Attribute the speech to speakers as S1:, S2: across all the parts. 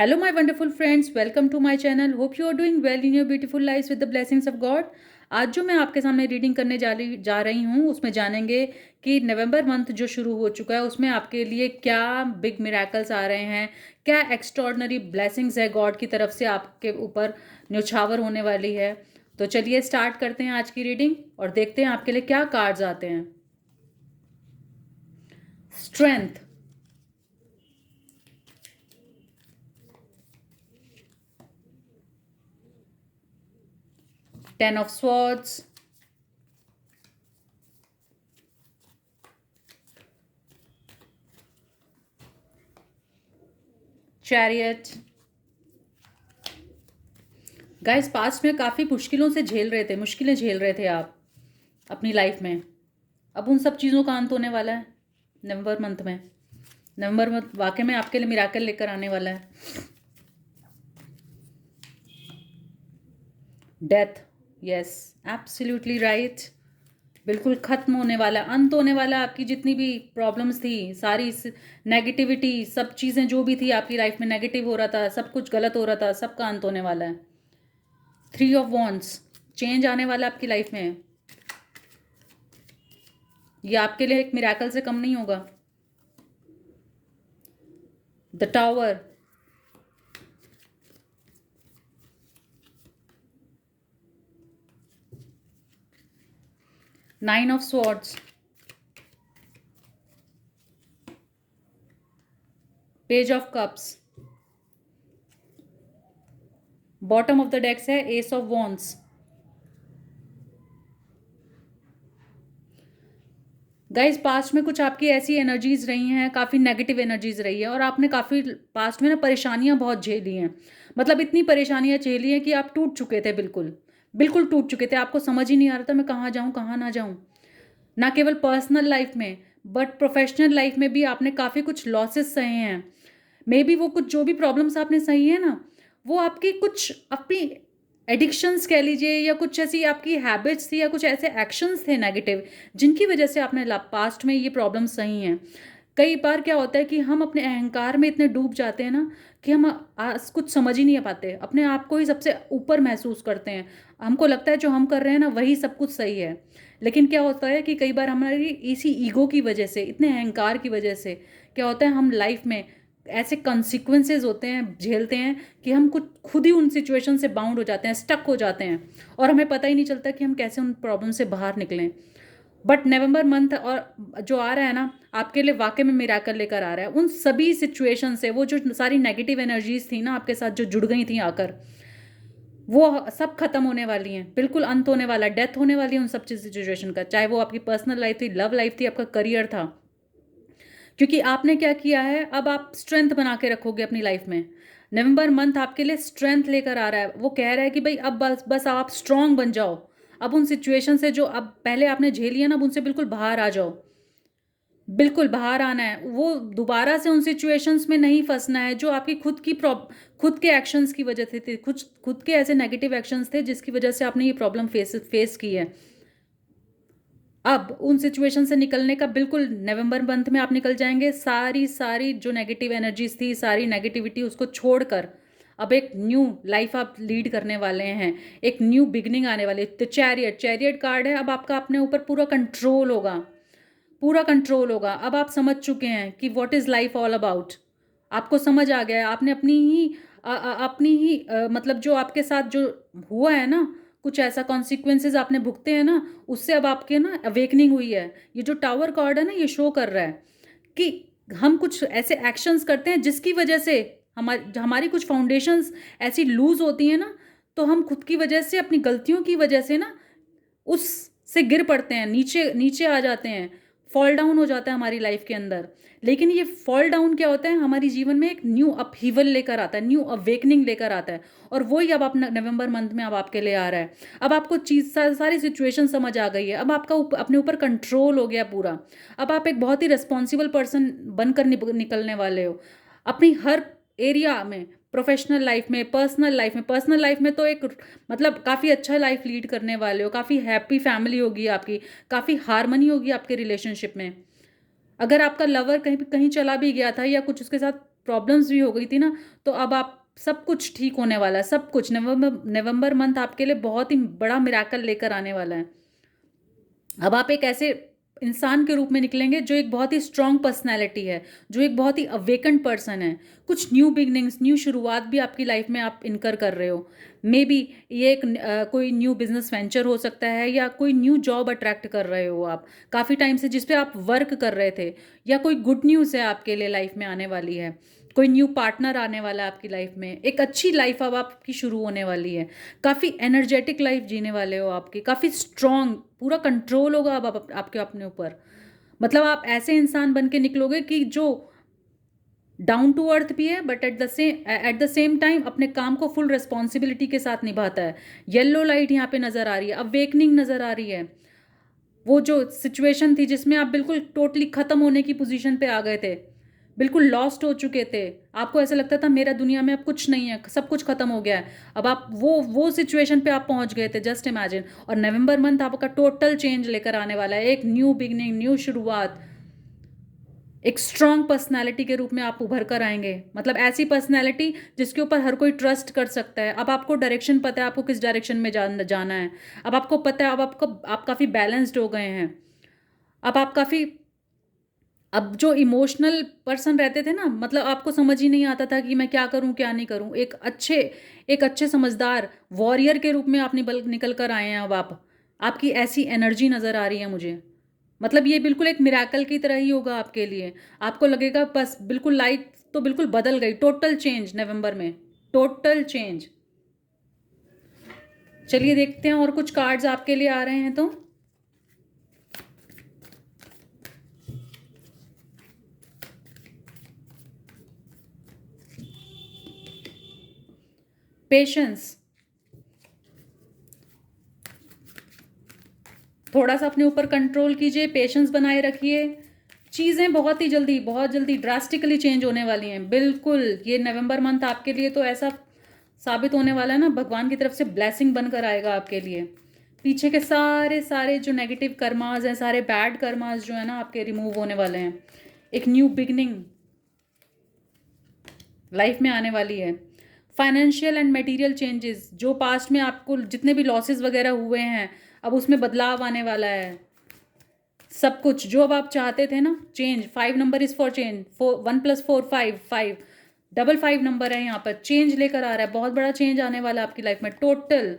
S1: Hello, my wonderful friends. Welcome to my channel. Hope you are doing well in your beautiful lives with the blessings of God. आज जो मैं आपके सामने reading करने जा रही हूँ उसमें जानेंगे कि नवंबर मंथ जो शुरू हो चुका है उसमें आपके लिए क्या बिग मिराकल्स आ रहे हैं, क्या एक्स्ट्रॉर्डनरी ब्लेसिंग्स है गॉड की तरफ से आपके ऊपर न्यौछावर होने वाली है। तो चलिए स्टार्ट करते हैं आज की रीडिंग और देखते हैं आपके लिए क्या कार्ड्स आते हैं। Strength, 10 of swords, chariot. Guys, past में काफ़ी मुश्किलें झेल रहे थे आप अपनी लाइफ में। अब उन सब चीज़ों का अंत होने वाला है नवंबर मंथ में। नवंबर मंथ वाकई में आपके लिए मिराकल लेकर आने वाला है। Death, yes, absolutely right. बिल्कुल ख़त्म होने वाला, अंत होने वाला। आपकी जितनी भी प्रॉब्लम्स थी, सारी नेगेटिविटी, सब चीज़ें जो भी थी आपकी लाइफ में नेगेटिव हो रहा था, सब कुछ गलत हो रहा था, सबका अंत होने वाला है। 3 ऑफ वॉन्ड्स, चेंज आने वाला है आपकी लाइफ में। ये आपके लिए एक मिराकल से कम नहीं होगा। The tower, nine of swords, page of cups, bottom of the decks है ace of wands. Guys, past में कुछ आपकी ऐसी एनर्जीज रही हैं, काफ़ी नेगेटिव एनर्जीज रही है और आपने काफ़ी पास्ट में ना परेशानियां बहुत झेली हैं। मतलब इतनी परेशानियां झेली हैं कि आप टूट चुके थे, बिल्कुल बिल्कुल टूट चुके थे। आपको समझ ही नहीं आ रहा था मैं कहाँ जाऊँ कहाँ ना जाऊँ। ना केवल पर्सनल लाइफ में बट प्रोफेशनल लाइफ में भी आपने काफ़ी कुछ लॉसेस सहे हैं। मे बी वो कुछ जो भी प्रॉब्लम्स आपने सही है ना, वो आपकी कुछ अपनी एडिक्शंस कह लीजिए या कुछ ऐसी आपकी हैबिट्स थी या कुछ ऐसे एक्शंस थे नेगेटिव, जिनकी वजह से आपने पास्ट में ये प्रॉब्लम्स सही हैं। कई बार क्या होता है कि हम अपने अहंकार में इतने डूब जाते हैं ना कि हम आज कुछ समझ ही नहीं पाते, अपने आप को ही सबसे ऊपर महसूस करते हैं। हमको लगता है जो हम कर रहे हैं ना वही सब कुछ सही है। लेकिन क्या होता है कि कई बार हमारी इसी ईगो की वजह से, इतने अहंकार की वजह से क्या होता है, हम लाइफ में ऐसे कॉन्सिक्वेंसेज होते हैं, झेलते हैं कि हम कुछ खुद ही उन सिचुएशन से बाउंड हो जाते हैं, स्टक हो जाते हैं और हमें पता ही नहीं चलता कि हम कैसे उन प्रॉब्लम से बाहर निकलें। बट नवंबर मंथ और जो आ रहा है ना, आपके लिए वाकई में मिराकल लेकर आ रहा है। उन सभी सिचुएशन से, वो जो सारी नेगेटिव एनर्जीज थी ना आपके साथ जो जुड़ गई थी आकर, वो सब खत्म होने वाली हैं। बिल्कुल अंत होने वाला है, डेथ होने वाली है उन सब चीज़ सिचुएशन का। चाहे वो आपकी पर्सनल लाइफ थी, लव लाइफ थी, आपका करियर था। क्योंकि आपने क्या किया है, अब आप स्ट्रेंथ बना के रखोगे अपनी लाइफ में। नवंबर मंथ आपके लिए स्ट्रेंथ लेकर आ रहा है। वो कह रहा है कि भाई अब बस बस आप स्ट्रांग बन जाओ। अब उन सिचुएशन से जो अब पहले आपने झेली है ना, अब उनसे बिल्कुल बाहर आ जाओ। बिल्कुल बाहर आना है। वो दोबारा से उन सिचुएशंस में नहीं फंसना है जो आपकी खुद के एक्शंस की वजह से थे। कुछ खुद के ऐसे नेगेटिव एक्शंस थे जिसकी वजह से आपने ये प्रॉब्लम फेस की है। अब उन सिचुएशन से निकलने का बिल्कुल नवंबर मंथ में आप निकल जाएंगे। सारी सारी जो नेगेटिव एनर्जीज थी, सारी नेगेटिविटी उसको छोड़कर अब एक न्यू लाइफ आप लीड करने वाले हैं। एक न्यू बिगनिंग आने वाली है। तो चैरियट कार्ड है। अब आपका अपने ऊपर पूरा कंट्रोल होगा, पूरा कंट्रोल होगा। अब आप समझ चुके हैं कि what is life all about. आपको समझ आ गया है। आपने मतलब जो आपके साथ जो हुआ है ना, कुछ ऐसा कॉन्सिक्वेंसेज आपने भुगते हैं ना, उससे अब आपके ना अवेकनिंग हुई है। ये जो टावर कार्ड है ना, ये शो कर रहा है कि हम कुछ ऐसे एक्शंस करते हैं जिसकी वजह से हमारी कुछ फाउंडेशंस ऐसी लूज होती हैं ना, तो हम खुद की वजह से, अपनी गलतियों की वजह से ना उससे गिर पड़ते हैं, नीचे नीचे आ जाते हैं, फॉल डाउन हो जाता है हमारी लाइफ के अंदर। लेकिन ये फॉल डाउन क्या होता है, हमारी जीवन में एक न्यू अपहीवल लेकर आता है, न्यू अवेकनिंग लेकर आता है। और वही अब आप नवंबर मंथ में अब आपके लिए आ रहा है। अब आपको सारी सिचुएशन समझ आ गई है। अब आपका अपने ऊपर कंट्रोल हो गया पूरा। अब आप एक बहुत ही रिस्पॉन्सिबल पर्सन बनकर निकलने वाले हो अपनी हर एरिया में। प्रोफेशनल लाइफ में, पर्सनल लाइफ में तो एक मतलब काफ़ी अच्छा लाइफ लीड करने वाले हो। काफ़ी हैप्पी फैमिली होगी आपकी, काफ़ी हारमनी होगी आपके रिलेशनशिप में। अगर आपका लवर कहीं कहीं चला भी गया था या कुछ उसके साथ प्रॉब्लम्स भी हो गई थी ना, तो अब आप सब कुछ ठीक होने वाला है, सब कुछ। नवंबर मंथ आपके लिए बहुत ही बड़ा मिराकल लेकर आने वाला है। अब आप एक ऐसे इंसान के रूप में निकलेंगे जो एक बहुत ही स्ट्रांग पर्सनैलिटी है, जो एक बहुत ही अवेकन्ड पर्सन है। कुछ न्यू बिगनिंग्स, न्यू शुरुआत भी आपकी लाइफ में आप इनकर कर रहे हो। मे बी ये एक कोई न्यू बिजनेस वेंचर हो सकता है, या कोई न्यू जॉब अट्रैक्ट कर रहे हो आप काफ़ी टाइम से, जिस पे आप वर्क कर रहे थे, या कोई गुड न्यूज़ है आपके लिए लाइफ में आने वाली है। कोई न्यू पार्टनर आने वाला है आपकी लाइफ में, एक अच्छी लाइफ अब आपकी शुरू होने वाली है। काफ़ी एनर्जेटिक लाइफ जीने वाले हो आपकी, काफ़ी स्ट्रॉन्ग, पूरा कंट्रोल होगा अब आपके अपने ऊपर। मतलब आप ऐसे इंसान बन के निकलोगे कि जो डाउन टू अर्थ भी है, but at the same time अपने काम को फुल रिस्पॉन्सिबिलिटी के साथ निभाता है। येलो लाइट यहाँ पे नज़र आ रही है, अवेकनिंग नज़र आ रही है। वो जो सिचुएशन थी जिसमें आप बिल्कुल टोटली ख़त्म होने की पोजीशन पे आ गए थे, बिल्कुल लॉस्ट हो चुके थे, आपको ऐसा लगता था मेरा दुनिया में अब कुछ नहीं है, सब कुछ ख़त्म हो गया है, अब आप वो सिचुएशन पे आप पहुंच गए थे, जस्ट इमेजिन। और नवंबर मंथ आपका टोटल चेंज लेकर आने वाला है, एक न्यू बिगनिंग, न्यू शुरुआत। एक स्ट्रॉन्ग पर्सनैलिटी के रूप में आप उभर कर आएंगे, मतलब ऐसी पर्सनैलिटी जिसके ऊपर हर कोई ट्रस्ट कर सकता है। अब आपको डायरेक्शन पता है, आपको किस डायरेक्शन में जाना है। अब आपको पता है, अब आप काफ़ी बैलेंस्ड हो गए हैं। अब आप काफ़ी, अब जो इमोशनल पर्सन रहते थे ना, मतलब आपको समझ ही नहीं आता था कि मैं क्या करूं क्या नहीं करूं, एक अच्छे समझदार वॉरियर के रूप में आप निकल कर आए हैं। अब आपकी ऐसी एनर्जी नज़र आ रही है मुझे, मतलब ये बिल्कुल एक मिराकल की तरह ही होगा आपके लिए। आपको लगेगा बस बिल्कुल लाइफ तो बिल्कुल बदल गई, टोटल चेंज नवंबर में, टोटल चेंज। चलिए देखते हैं और कुछ कार्ड्स आपके लिए आ रहे हैं तो। पेशेंस, थोड़ा सा अपने ऊपर कंट्रोल कीजिए, पेशेंस बनाए रखिए। चीज़ें बहुत जल्दी ड्रास्टिकली चेंज होने वाली हैं, बिल्कुल। ये नवंबर मंथ आपके लिए तो ऐसा साबित होने वाला है ना, भगवान की तरफ से ब्लेसिंग बनकर आएगा आपके लिए। पीछे के सारे सारे जो नेगेटिव कर्मास हैं, सारे बैड कर्मास जो है ना, आपके रिमूव होने वाले हैं। एक न्यू बिगनिंग लाइफ में आने वाली है। फाइनेंशियल एंड मटेरियल चेंजेस, जो पास्ट में आपको जितने भी लॉसेस वगैरह हुए हैं, अब उसमें बदलाव आने वाला है। सब कुछ जो अब आप चाहते थे ना, change. 5 number is for change, 1 + 4 5 5, 5 number है यहाँ पर, चेंज लेकर आ रहा है, बहुत बड़ा चेंज आने वाला है आपकी लाइफ में टोटल।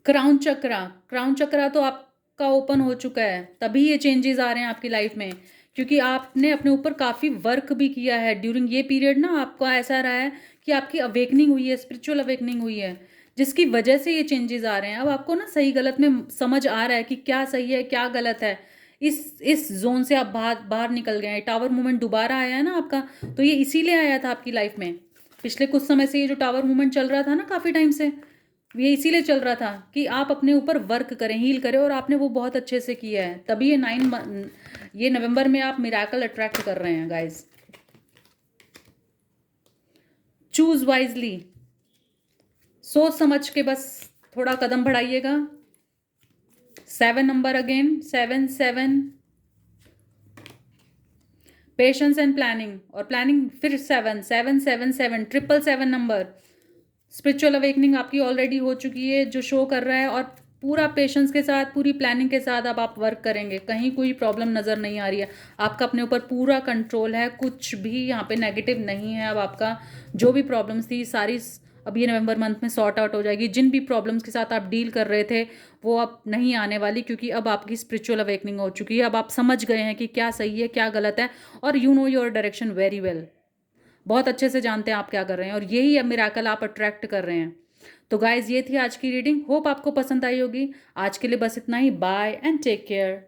S1: क्राउन चक्रा तो आपका ओपन हो चुका है, तभी ये चेंजेस आ रहे हैं आपकी लाइफ में, क्योंकि आपने अपने ऊपर काफ़ी वर्क भी किया है ड्यूरिंग ये पीरियड ना। आपको ऐसा रहा है कि आपकी अवेकनिंग हुई है, स्पिरिचुअल अवेकनिंग हुई है, जिसकी वजह से ये चेंजेस आ रहे हैं। अब आपको ना सही गलत में समझ आ रहा है कि क्या सही है क्या गलत है। इस जोन से आप बाहर बाहर निकल गए हैं। टावर मूवमेंट दोबारा आया है ना आपका, तो ये इसीलिए आया था आपकी लाइफ में। पिछले कुछ समय से ये जो टावर मूवमेंट चल रहा था ना काफ़ी टाइम से, ये इसीलिए चल रहा था कि आप अपने ऊपर वर्क करें, हील करें, और आपने वो बहुत अच्छे से किया है। तभी ये नवंबर में आप मिराकल अट्रैक्ट कर रहे हैं गाइस। चूज वाइजली, सोच समझ के बस थोड़ा कदम बढ़ाइएगा। 7 number again, 7 7, patience and planning, और प्लानिंग फिर 7 7 7 7, 777 नंबर। स्पिरिचुअल अवेकनिंग आपकी ऑलरेडी हो चुकी है, जो शो कर रहा है, और पूरा पेशेंस के साथ, पूरी प्लानिंग के साथ अब आप वर्क करेंगे। कहीं कोई प्रॉब्लम नज़र नहीं आ रही है, आपका अपने ऊपर पूरा कंट्रोल है, कुछ भी यहाँ पे नेगेटिव नहीं है। अब आपका जो भी प्रॉब्लम्स थी सारी अब ये नवंबर मंथ में सॉर्ट आउट हो जाएगी। जिन भी प्रॉब्लम्स के साथ आप डील कर रहे थे वो अब नहीं आने वाली, क्योंकि अब आपकी स्पिरिचुअल अवेकनिंग हो चुकी है। अब आप समझ गए हैं कि क्या सही है क्या गलत है, और you know your direction very well. बहुत अच्छे से जानते हैं आप क्या कर रहे हैं, और यही अब मिराकल आप अट्रैक्ट कर रहे हैं। तो गाइज ये थी आज की रीडिंग, होप आपको पसंद आई होगी। आज के लिए बस इतना ही, बाय एंड टेक केयर।